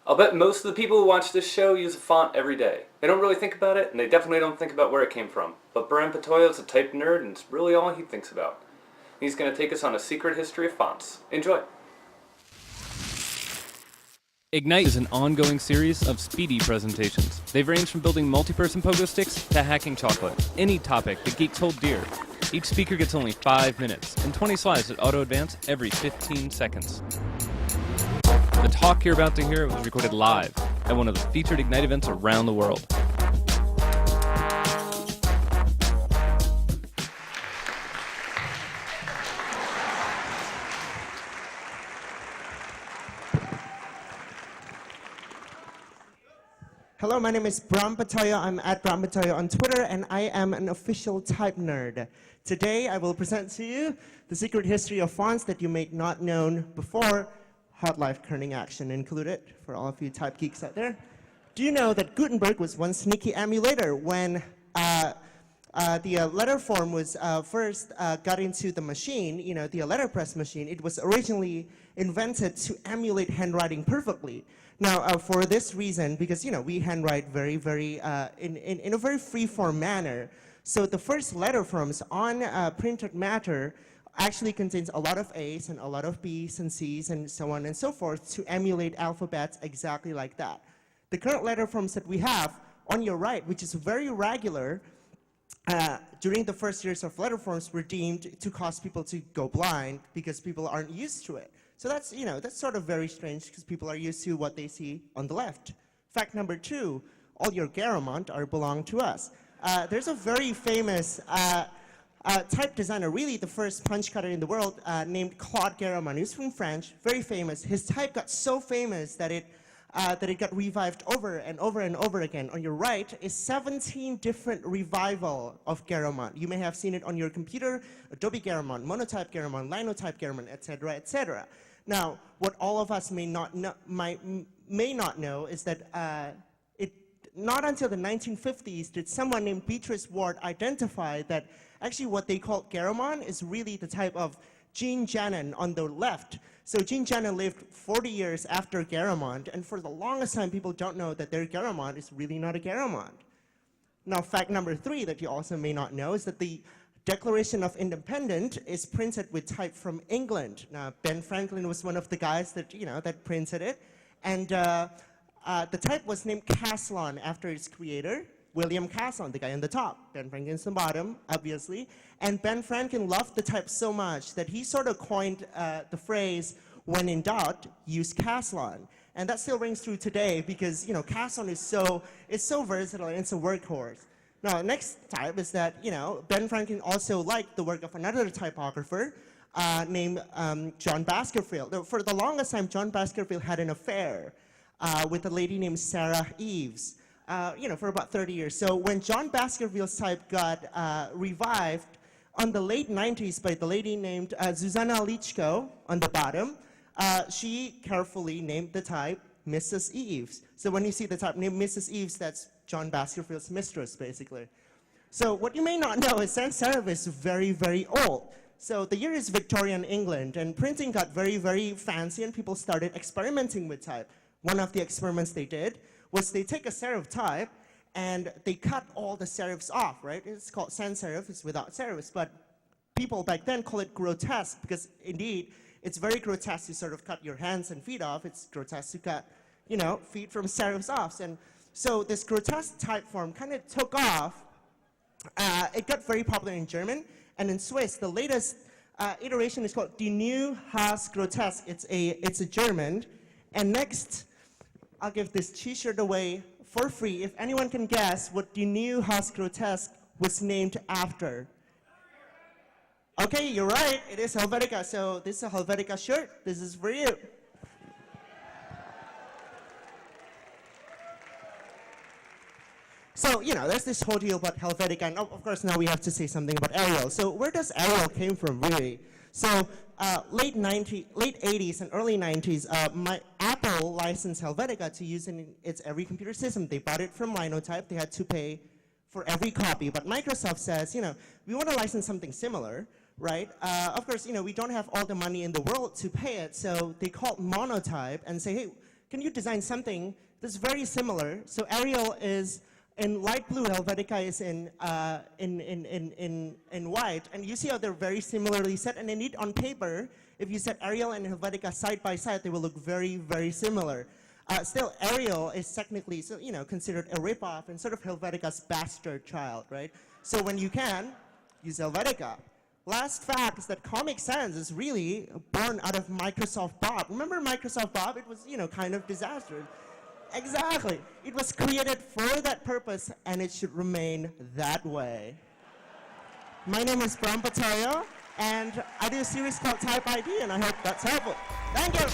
I'll bet most of the people who watch this show use a font every day. They don't really think about it, and they definitely don't think about where it came from. But Bram Pitoyo is a type nerd, and it's really all he thinks about. He's going to take us on a secret history of fonts. Enjoy! Ignite is an ongoing series of speedy presentations. They've ranged from building multi-person pogo sticks to hacking chocolate. Any topic that geeks hold dear. Each speaker gets only 5 minutes and 20 slides that auto-advance every 15 seconds. The talk you're about to hear was recorded live at one of the featured Ignite events around the world. Hello, my name is Bram Pitoyo. I'm at Bram Pitoyo on Twitter, and I am an official type nerd. Today, I will present to you the secret history of fonts that you may not known before, hot life kerning action included, for all of you type geeks out there. Do you know that Gutenberg was one sneaky emulator when the letter form was first got into the machine, you know, the letterpress machine? It was originally invented to emulate handwriting perfectly. Now, for this reason, because we handwrite very, very in a very free-form manner, so the first letter forms on printed matter actually contains a lot of A's and a lot of B's and C's and so on and so forth to emulate alphabets exactly like that. The current letter forms that we have on your right, which is very regular, during the first years of letter forms were deemed to cause people to go blind because people aren't used to it. So that's, that's sort of very strange because people are used to what they see on the left. Fact number 2, all your Garamond belong to us. There's a very famous type designer, really the first punch cutter in the world, named Claude Garamond. He's from France, very famous. His type got so famous that it got revived over and over and over again. On your right is 17 different revival of Garamond. You may have seen it on your computer: Adobe Garamond, Monotype Garamond, Linotype Garamond, etc., etc. Now, what all of us may not know is that not until the 1950s did someone named Beatrice Ward identify that actually what they called Garamond is really the type of Jean Janin on the left. So Jean Janin lived 40 years after Garamond, and for the longest time people don't know that their Garamond is really not a Garamond. Now, fact number 3 that you also may not know is that the Declaration of Independence is printed with type from England. Now, Ben Franklin was one of the guys that, that printed it. And the type was named Caslon after its creator, William Caslon, the guy on the top. Ben Franklin's on the bottom, obviously. And Ben Franklin loved the type so much that he sort of coined the phrase, when in doubt, use Caslon. And that still rings true today because, Caslon is so versatile and it's a workhorse. Now, next type is that, Ben Franklin also liked the work of another typographer named John Baskerville. For the longest time, John Baskerville had an affair with a lady named Sarah Eves, for about 30 years. So when John Baskerville's type got revived on the late 90s by the lady named Zuzana Lichko on the bottom, she carefully named the type Mrs. Eves. So when you see the type named Mrs. Eves, that's John Baskerville's mistress, basically. So what you may not know is sans serif is very, very old. So the year is Victorian England, and printing got very, very fancy, and people started experimenting with type. One of the experiments they did was they take a serif type, and they cut all the serifs off, right? It's called sans serif, it's without serifs, but people back then call it grotesque, because indeed, it's very grotesque to sort of cut your hands and feet off. It's grotesque to cut, feet from serifs off. And so this grotesque type form kind of took off. It got very popular in German, and in Swiss, the latest iteration is called Die Neue Haas Grotesk. It's a German. And next, I'll give this t-shirt away for free if anyone can guess what Die Neue Haas Grotesk was named after. Okay, you're right, it is Helvetica. So this is a Helvetica shirt. This is for you. So, there's this whole deal about Helvetica, and of course now we have to say something about Arial. So where does Arial came from, really? So late 80s and early 90s, Apple licensed Helvetica to use in its every computer system. They bought it from Linotype. They had to pay for every copy. But Microsoft says, we want to license something similar, right? Of course, we don't have all the money in the world to pay it, so they called Monotype and say, hey, can you design something that's very similar? So Ariel is in light blue, Helvetica is in white, and you see how they're very similarly set, and indeed on paper, if you set Ariel and Helvetica side by side, they will look very, very similar. Still, Ariel is technically, so, considered a ripoff and sort of Helvetica's bastard child, right? So when you can, use Helvetica. Last fact is that Comic Sans is really born out of Microsoft Bob. Remember Microsoft Bob? It was, kind of disastrous. Exactly. It was created for that purpose, and it should remain that way. My name is Bram Pitoyo, and I do a series called Type ID, and I hope that's helpful. Thank you.